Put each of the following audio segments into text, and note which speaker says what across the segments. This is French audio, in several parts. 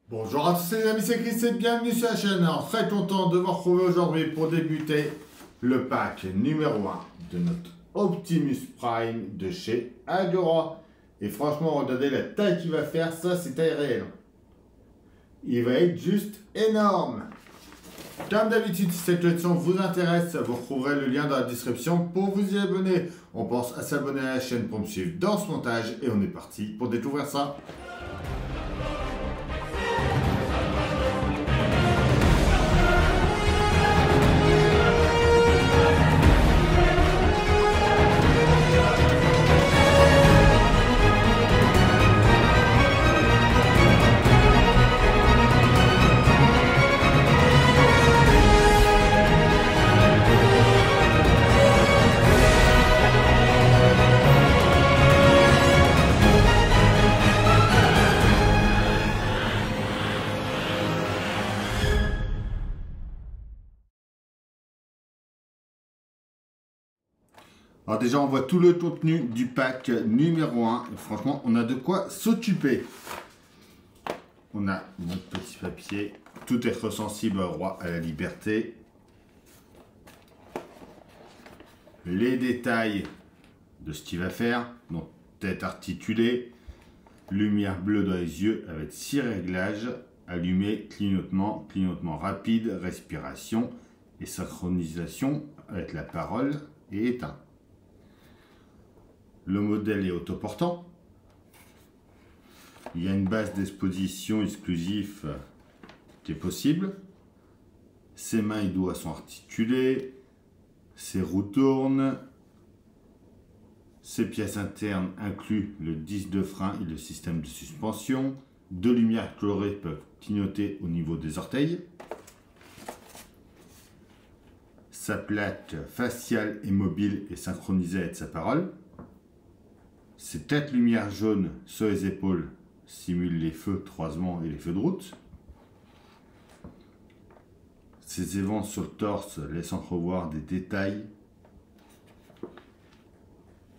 Speaker 1: Bonjour à tous les amis, c'est Chris et bienvenue sur la chaîne. Alors, très content de vous retrouver aujourd'hui pour débuter le pack numéro 1 de notre Optimus Prime de chez Agora. Et franchement, regardez la taille qu'il va faire, ça c'est taille réelle. Il va être juste énorme. Comme d'habitude, si cette collection vous intéresse, vous retrouverez le lien dans la description pour vous y abonner. On pense à s'abonner à la chaîne pour me suivre dans ce montage et on est parti pour découvrir ça. Alors déjà, on voit tout le contenu du pack numéro 1. Et franchement, on a de quoi s'occuper. On a notre petit papier. Tout être sensible au droit à la liberté. Les détails de ce qu'il va faire. Donc, tête articulée. Lumière bleue dans les yeux avec 6 réglages. Allumé, clignotement, clignotement rapide, respiration et synchronisation avec la parole et éteint. Le modèle est autoportant. Il y a une base d'exposition exclusive qui est possible. Ses mains et doigts sont articulés. Ses roues tournent. Ses pièces internes incluent le disque de frein et le système de suspension. 2 lumières colorées peuvent clignoter au niveau des orteils. Sa plaque faciale et mobile est synchronisée avec sa parole. Ces 4 lumières jaunes sur les épaules simulent les feux de croisement et les feux de route. Ces évents sur le torse laissent entrevoir des détails.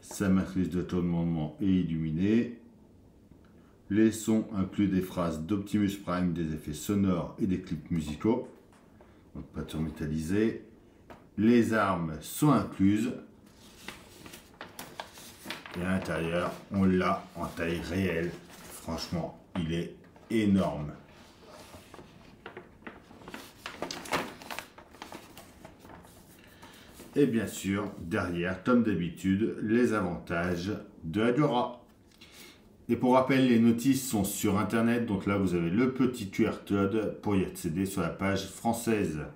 Speaker 1: Sa matrice de tournement est illuminée. Les sons incluent des phrases d'Optimus Prime, des effets sonores et des clips musicaux. Donc peinture métallisée. Les armes sont incluses. Et à l'intérieur, on l'a en taille réelle. Franchement, il est énorme. Et bien sûr, derrière, comme d'habitude, les avantages de Agora. Et pour rappel, les notices sont sur Internet. Donc là, vous avez le petit QR code pour y accéder sur la page française.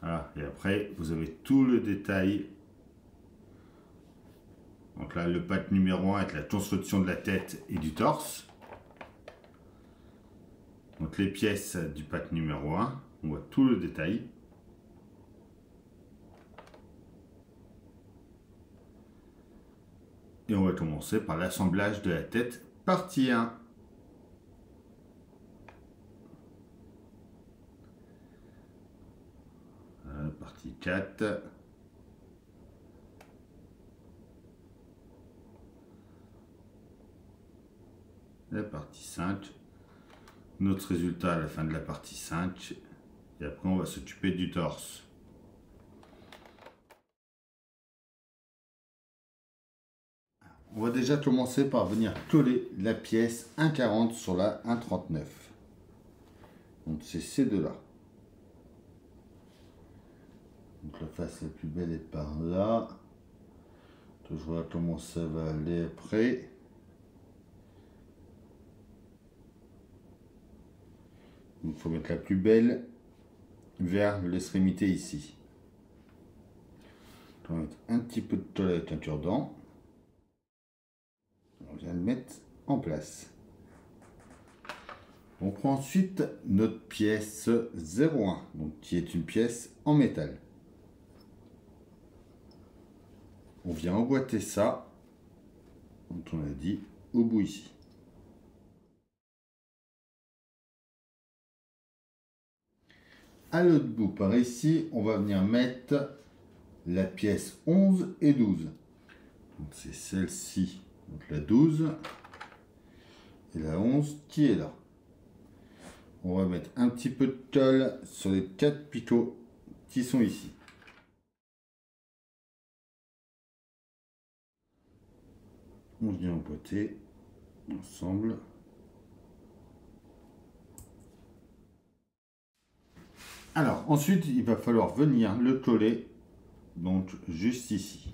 Speaker 1: Voilà. Et après, vous avez tout le détail. Donc là, le pack numéro 1 avec la construction de la tête et du torse. Donc les pièces du pack numéro 1, on voit tout le détail. Et on va commencer par l'assemblage de la tête, partie 1. Partie 4. La partie 5, notre résultat à la fin de la partie 5, et après on va s'occuper du torse. On va déjà commencer par venir coller la pièce 1,40 sur la 1,39. Donc c'est ces deux là. Donc la face la plus belle est par là. Je vois comment ça va aller après. Il faut mettre la plus belle vers l'extrémité ici. On va mettre un petit peu de toile avec un cure-dent. On vient de mettre en place. On prend ensuite notre pièce 01, donc qui est une pièce en métal. On vient emboîter ça, comme on a dit, au bout ici. À l'autre bout, par ici, on va venir mettre la pièce 11 et 12. C'est celle-ci, donc la 12. et la 11 qui est là. On va mettre un petit peu de tôle sur les 4 picots qui sont ici. On vient emboîter ensemble. Alors ensuite il va falloir venir le coller donc juste ici.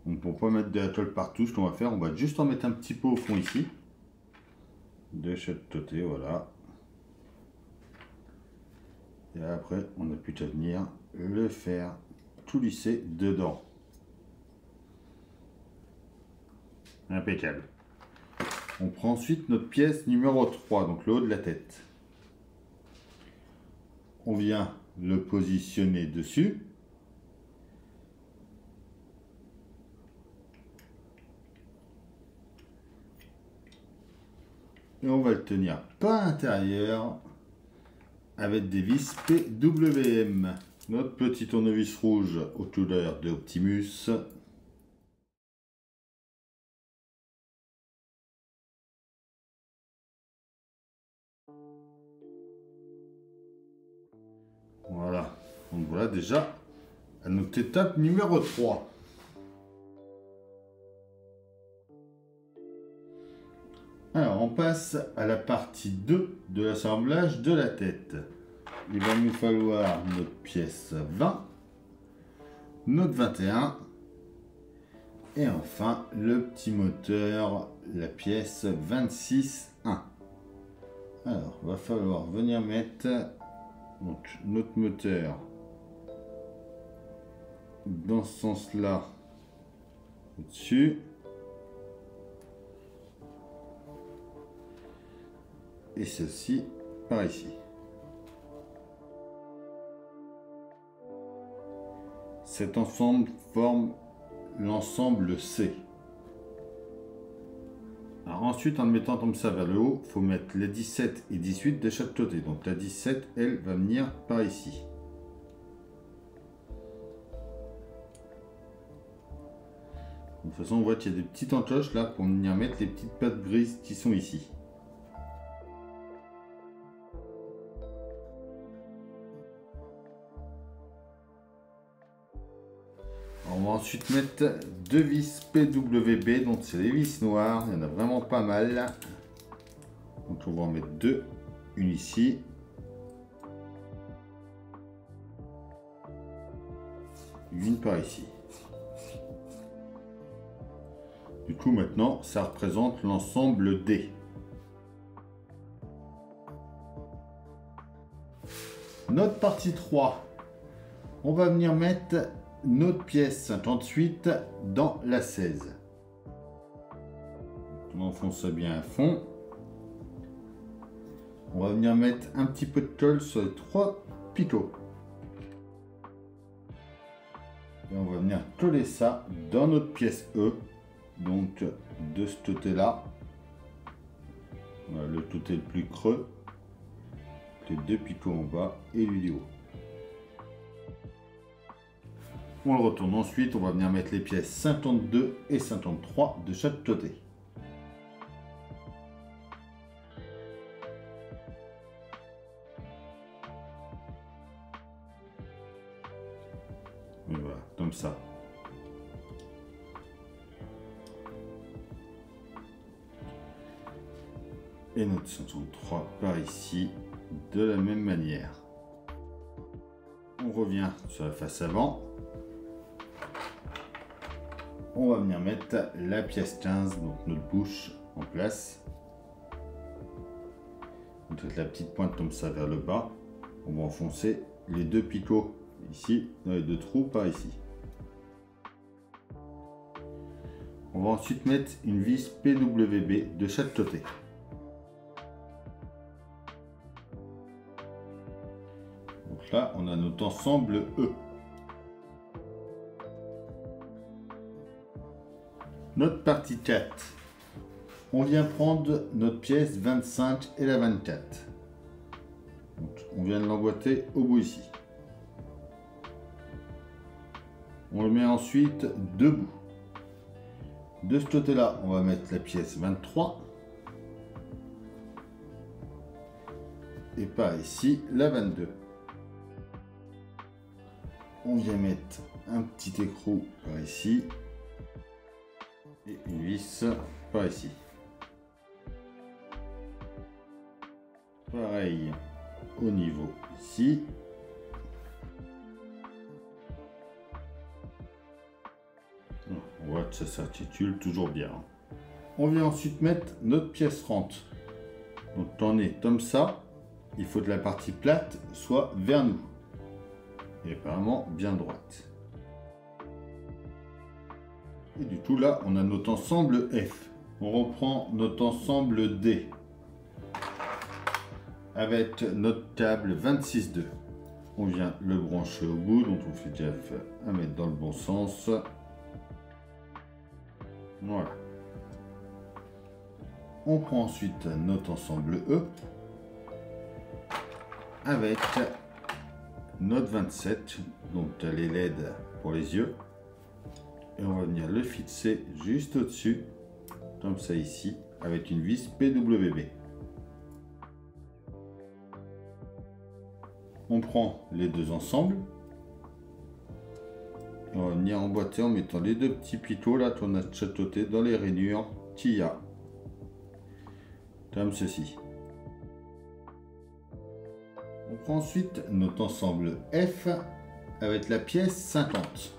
Speaker 1: Donc pour pas mettre de la tôle partout, ce qu'on va faire, on va juste en mettre un petit peu au fond ici. De chaque côté, voilà. Et après on n'a plus qu'à venir le faire tout lisser dedans. Impeccable. On prend ensuite notre pièce numéro 3, donc le haut de la tête. On vient le positionner dessus. Et on va le tenir par l'intérieur avec des vis PWM. Notre petit tournevis rouge aux couleurs de Optimus. Voilà, donc voilà déjà à notre étape numéro 3. Alors on passe à la partie 2 de l'assemblage de la tête. Il va nous falloir notre pièce 20, notre 21 et enfin le petit moteur, la pièce 26.1. Alors va falloir venir mettre donc notre moteur dans ce sens là au-dessus et ceci par ici. Cet ensemble forme l'ensemble C. Alors ensuite, en le mettant comme ça vers le haut, il faut mettre les 17 et 18 de chaque côté. Donc la 17, elle, va venir par ici. De toute façon, on voit qu'il y a des petites encoches là pour venir mettre les petites pattes grises qui sont ici. On va ensuite mettre deux vis PWB, donc c'est les vis noires, il y en a vraiment pas mal. Donc on va en mettre deux, une ici. Une par ici. Du coup maintenant ça représente l'ensemble D. Notre partie 3, on va venir mettre notre pièce 58 dans la 16. On enfonce ça bien à fond. On va venir mettre un petit peu de colle sur les 3 picots. Et on va venir coller ça dans notre pièce E. Donc de ce côté-là. Voilà, le côté le plus creux. Les 2 picots en bas et lui du haut. On le retourne ensuite, on va venir mettre les pièces 52 et 53 de chaque côté. Et voilà, comme ça. Et notre 53 par ici, de la même manière. On revient sur la face avant. On va venir mettre la pièce 15, donc notre bouche en place. Donc la petite pointe comme ça vers le bas. On va enfoncer les 2 picots ici, dans les 2 trous par ici. On va ensuite mettre une vis PWB de chaque côté. Donc là, on a notre ensemble E. Notre partie 4, on vient prendre notre pièce 25 et la 24. Donc, on vient de l'emboîter au bout ici. On le met ensuite debout. De ce côté-là, on va mettre la pièce 23. Et par ici, la 22. On vient mettre un petit écrou par ici. Et une vis par ici. Pareil au niveau ici. On voit que ça s'articule toujours bien. On vient ensuite mettre notre pièce rente. Donc on est comme ça. Il faut que la partie plate soit vers nous. Et apparemment bien droite. Et du coup là, on a notre ensemble F. On reprend notre ensemble D. Avec notre câble 26.2. On vient le brancher au bout, donc on fait gaffe à mettre dans le bon sens. Voilà. On prend ensuite notre ensemble E avec notre 27, donc les LED pour les yeux. Et on va venir le fixer juste au-dessus, comme ça ici, avec une vis PWB. On prend les deux ensembles. On va venir emboîter en mettant les deux petits picots là qu'on a chatoté dans les rainures qu'il y a. Comme ceci. On prend ensuite notre ensemble F avec la pièce 50.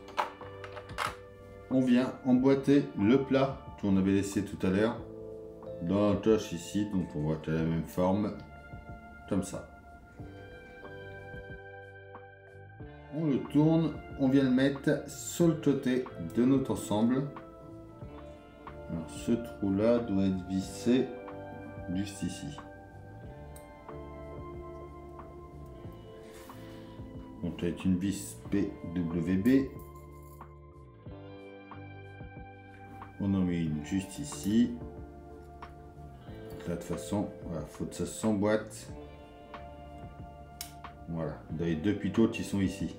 Speaker 1: On vient emboîter le plat qu'on avait laissé tout à l'heure dans la toche ici, donc on voit qu'elle a la même forme, comme ça. On le tourne, on vient le mettre sur le côté de notre ensemble. Alors ce trou là doit être vissé juste ici. Donc avec une vis PWB. On en met une juste ici. Là, de toute façon, voilà, faut que ça s'emboîte. Voilà, dans les deux picots qui sont ici.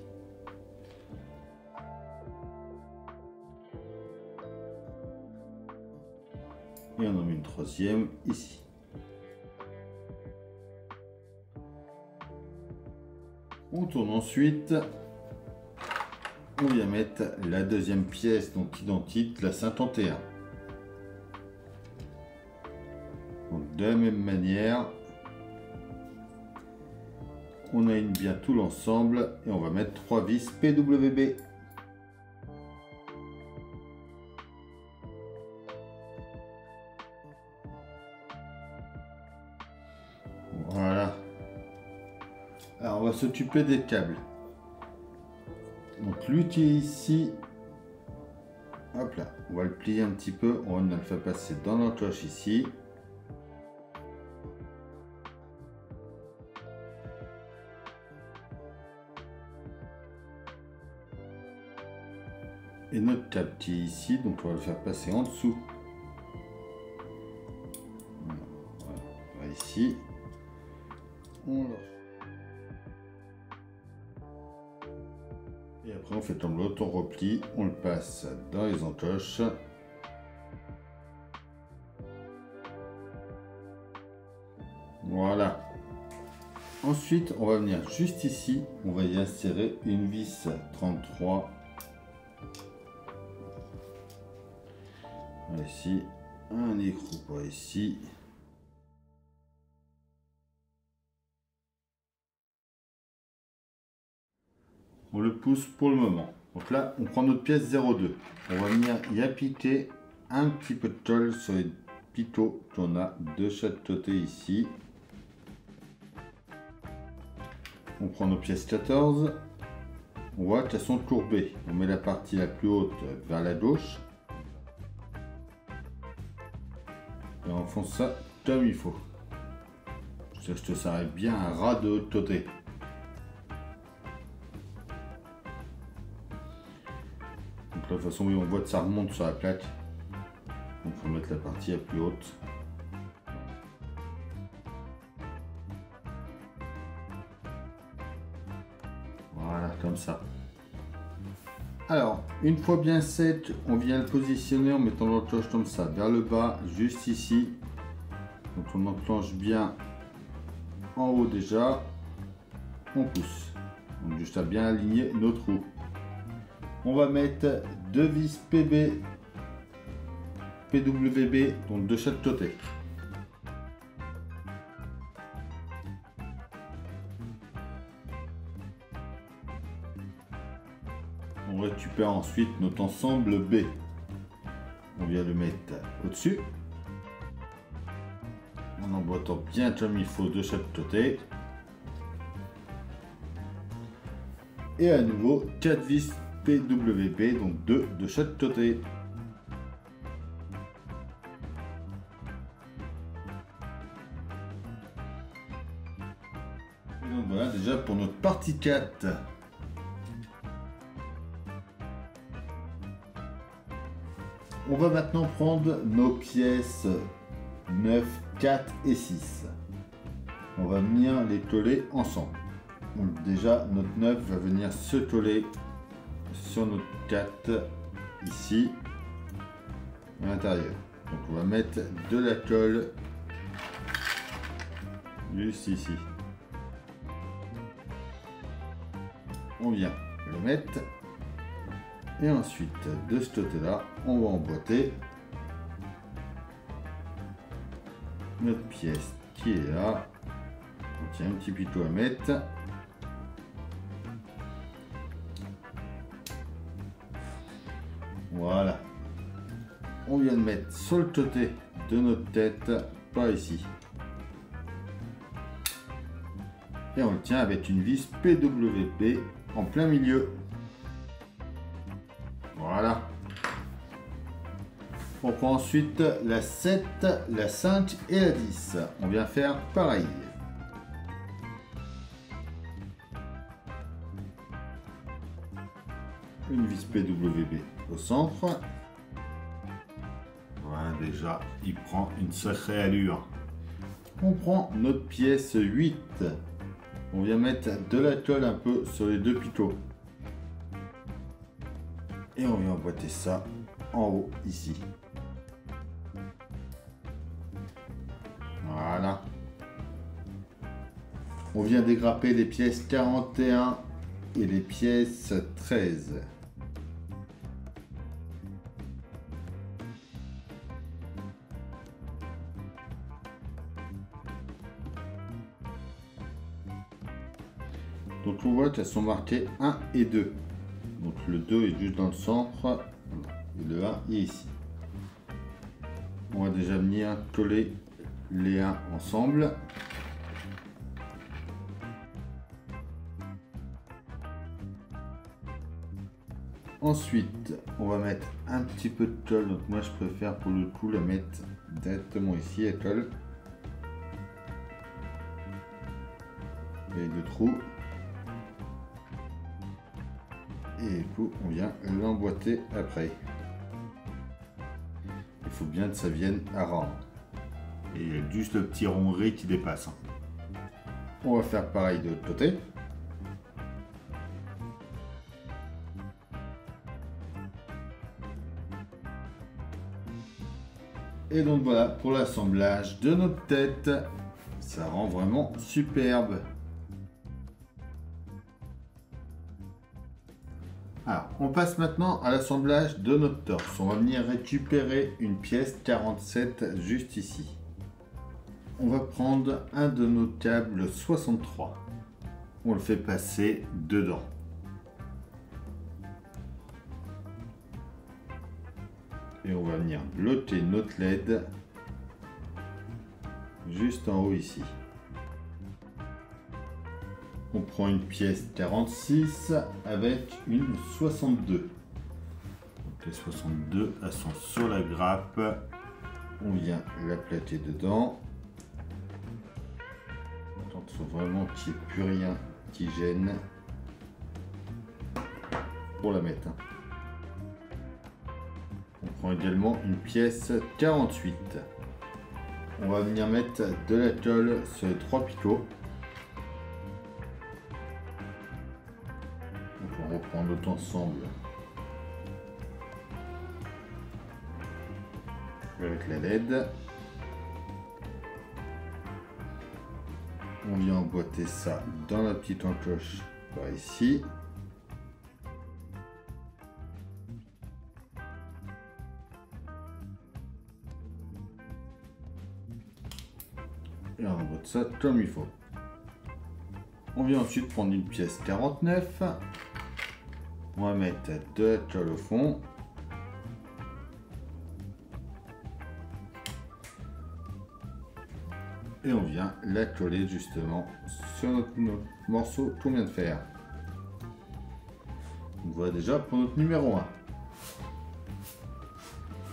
Speaker 1: Et on en met une troisième ici. On tourne ensuite. On vient mettre la deuxième pièce, donc identique, la 51. Donc de la même manière, on aligne bien tout l'ensemble et on va mettre 3 vis PWB. Voilà. Alors on va s'occuper des câbles. Donc lui qui est ici, hop là, on va le plier un petit peu, on va le faire passer dans l'encoche ici. Et notre câble qui est ici, donc on va le faire passer en dessous. Voilà, ici. On le... Et après on fait comme l'autre, on replie, on le passe dans les encoches. Voilà. Ensuite, on va venir juste ici, on va y insérer une vis 33. Ici, un écrou par ici. On le pousse pour le moment. Donc là, on prend notre pièce 02. On va venir y appliquer un petit peu de colle sur les picots qu'on a de chaque côté ici. On prend nos pièces 14. On voit qu'elles sont courbées. On met la partie la plus haute vers la gauche. Et on enfonce ça comme il faut. Juste que ça arrive bien à ras de l'autre côté. Donc là, de toute façon, oui, on voit que ça remonte sur la plaque. Donc il faut mettre la partie la plus haute. Voilà, comme ça. Alors, une fois bien sec, on vient le positionner en mettant l'encoche comme ça, vers le bas, juste ici. Donc on enclenche bien en haut déjà, on pousse. Donc juste à bien aligner nos trous. On va mettre 2 vis PWB, donc de chaque côté. On récupère ensuite notre ensemble B. On vient le mettre au-dessus. En emboîtant bien comme il faut de chaque côté. Et à nouveau 4 vis PWB, donc 2 de chaque côté. Et donc voilà déjà pour notre partie 4. On va maintenant prendre nos pièces 9, 4 et 6. On va venir les coller ensemble. Donc déjà notre 9 va venir se coller sur notre 4 ici à l'intérieur. Donc on va mettre de la colle juste ici. On vient le mettre. Et ensuite, de ce côté-là, on va emboîter notre pièce qui est là. Donc, il y a un petit picot à mettre. Voilà. On vient de mettre sur le côté de notre tête, par ici. Et on le tient avec une vis PWB en plein milieu. Voilà. On prend ensuite la 7, la 5 et la 10. On vient faire pareil. Une vis PWB au centre. Voilà, déjà, il prend une sacrée allure. On prend notre pièce 8. On vient mettre de la colle un peu sur les deux picots. Et on vient emboîter ça en haut ici. Voilà. On vient dégrapper les pièces 41 et les pièces 13. Donc on voit qu'elles sont marquées 1 et 2. Donc le 2 est juste dans le centre et le 1 est ici. On va déjà venir coller les 1 ensemble. Ensuite, on va mettre un petit peu de colle. Donc moi je préfère pour le coup la mettre directement ici, la colle. Et deux trous. Et du coup, on vient l'emboîter après. Il faut bien que ça vienne à rendre. Et il y a juste le petit rond gris qui dépasse. On va faire pareil de l'autre côté. Et donc voilà pour l'assemblage de notre tête. Ça rend vraiment superbe. Alors, on passe maintenant à l'assemblage de notre torse. On va venir récupérer une pièce 47 juste ici. On va prendre un de nos câbles 63. On le fait passer dedans. Et on va venir bloquer notre LED juste en haut ici. On prend une pièce 46 avec une 62. Donc les 62, elles sont sur la grappe. On vient la plaquer dedans. Attention vraiment qu'il n'y ait plus rien qui gêne pour la mettre. On prend également une pièce 48. On va venir mettre de la colle sur les trois picots. On reprend notre ensemble avec la LED. On vient emboîter ça dans la petite encoche par ici. Et on emboîte ça comme il faut. On vient ensuite prendre une pièce 49. On va mettre de la colle au fond. Et on vient la coller justement sur notre morceau qu'on vient de faire. Donc voilà déjà pour notre numéro 1.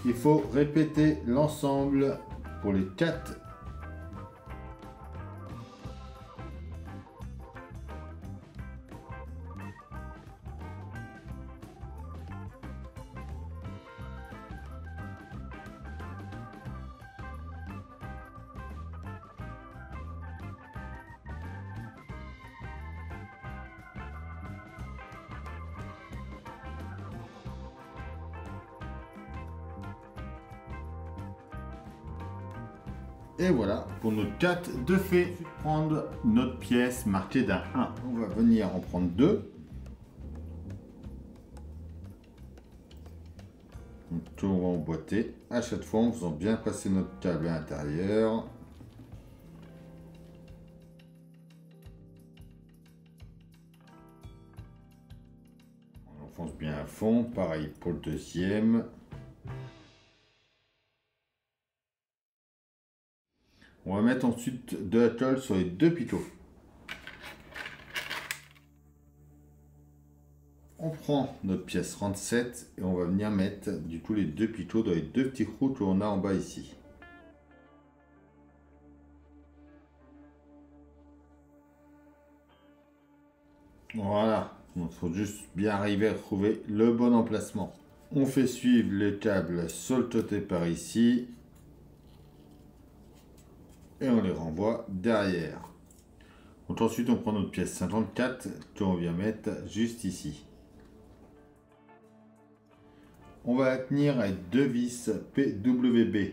Speaker 1: Il faut répéter l'ensemble pour les 4. Et voilà pour notre 4 de fait. Prendre notre pièce marquée d'un 1. On va venir en prendre 2. Tout on va emboîter à chaque fois en faisant bien passer notre câble à l'intérieur. On enfonce bien à fond. Pareil pour le deuxième. On va mettre ensuite de la colle sur les 2 picots. On prend notre pièce 37 et on va venir mettre du coup les 2 picots dans les 2 petits trous qu'on a en bas ici. Voilà, il faut juste bien arriver à trouver le bon emplacement. On fait suivre le câble sur le côté par ici. Et on les renvoie derrière. Donc ensuite on prend notre pièce 54 qu'on vient mettre juste ici. On va la tenir avec 2 vis PWB.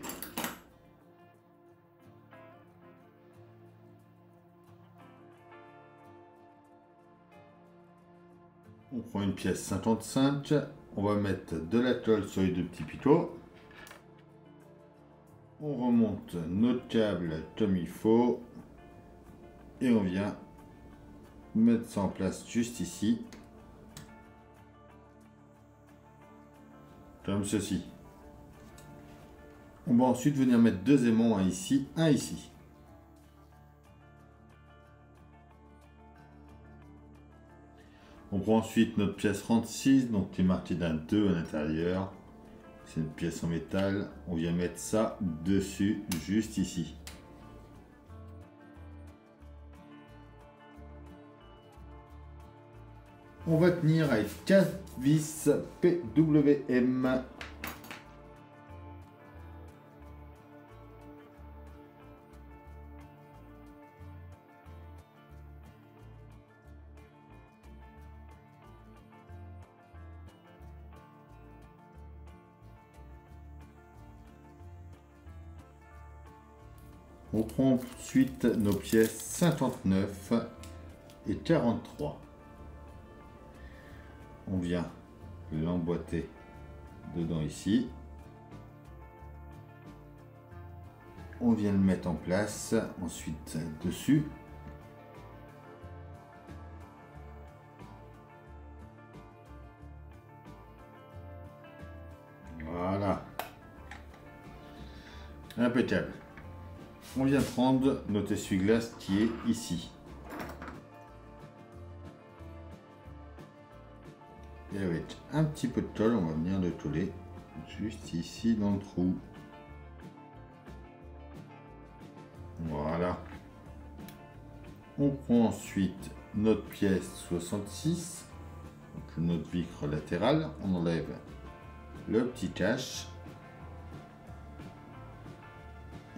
Speaker 1: On prend une pièce 55, on va mettre de la colle sur les 2 petits picots. On remonte notre câble comme il faut et on vient mettre ça en place juste ici, comme ceci. On va ensuite venir mettre 2 aimants, un ici, un ici. On prend ensuite notre pièce 36, donc qui est marquée d'un 2 à l'intérieur. C'est une pièce en métal, on vient mettre ça dessus, juste ici. On va tenir avec 4 vis PWM. On prend ensuite nos pièces 59 et 43. On vient l'emboîter dedans ici. On vient le mettre en place, ensuite dessus. Voilà. Impeccable. On vient prendre notre essuie-glace qui est ici. Et avec un petit peu de colle, on va venir le coller juste ici dans le trou. Voilà. On prend ensuite notre pièce 66, donc notre vitre latérale. On enlève le petit cache.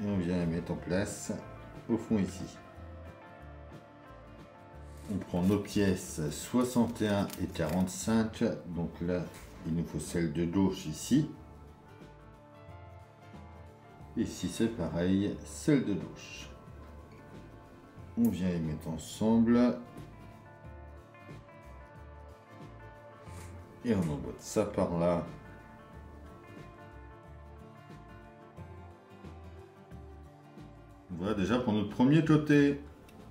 Speaker 1: Et on vient la mettre en place au fond ici. On prend nos pièces 61 et 45. Donc là, il nous faut celle de gauche ici. Ici, c'est pareil, celle de gauche. On vient les mettre ensemble. Et on emboîte ça par là. Voilà déjà pour notre premier côté.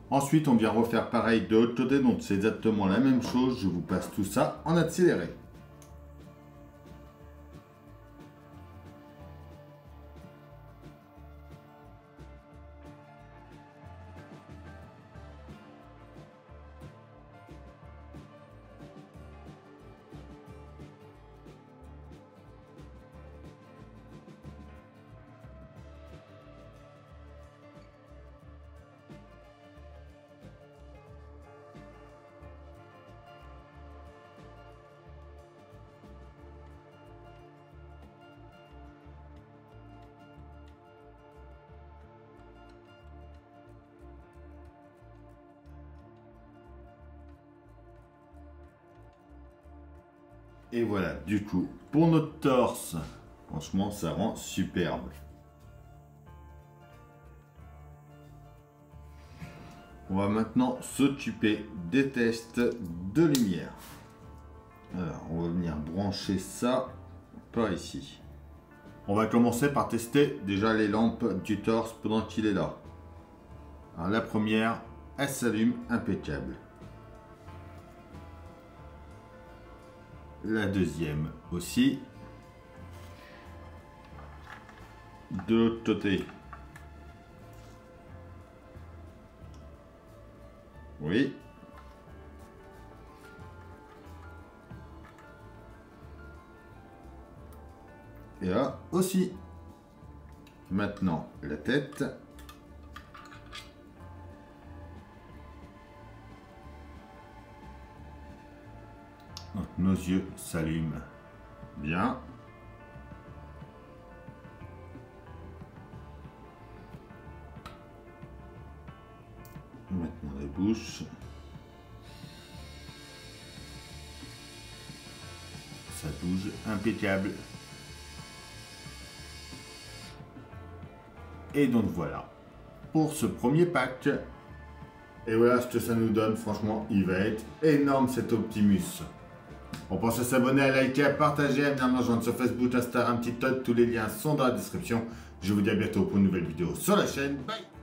Speaker 1: Ensuite, on vient refaire pareil de l'autre côté, donc c'est exactement la même chose. Je vous passe tout ça en accéléré. Et voilà, du coup, pour notre torse, franchement, ça rend superbe. On va maintenant s'occuper des tests de lumière. Alors, on va venir brancher ça par ici. On va commencer par tester déjà les lampes du torse pendant qu'il est là. Alors, la première, elle s'allume impeccable. La deuxième aussi. De l'autre côté. Oui. Et là aussi. Maintenant, la tête. Donc, nos yeux s'allument bien. Maintenant la bouche. Ça bouge, impeccable. Et donc voilà pour ce premier pack. Et voilà ce que ça nous donne. Franchement, il va être énorme cet Optimus. On pense à s'abonner, à liker, à partager, à venir me rejoindre sur Facebook, Instagram, TikTok. Tous les liens sont dans la description. Je vous dis à bientôt pour une nouvelle vidéo sur la chaîne. Bye!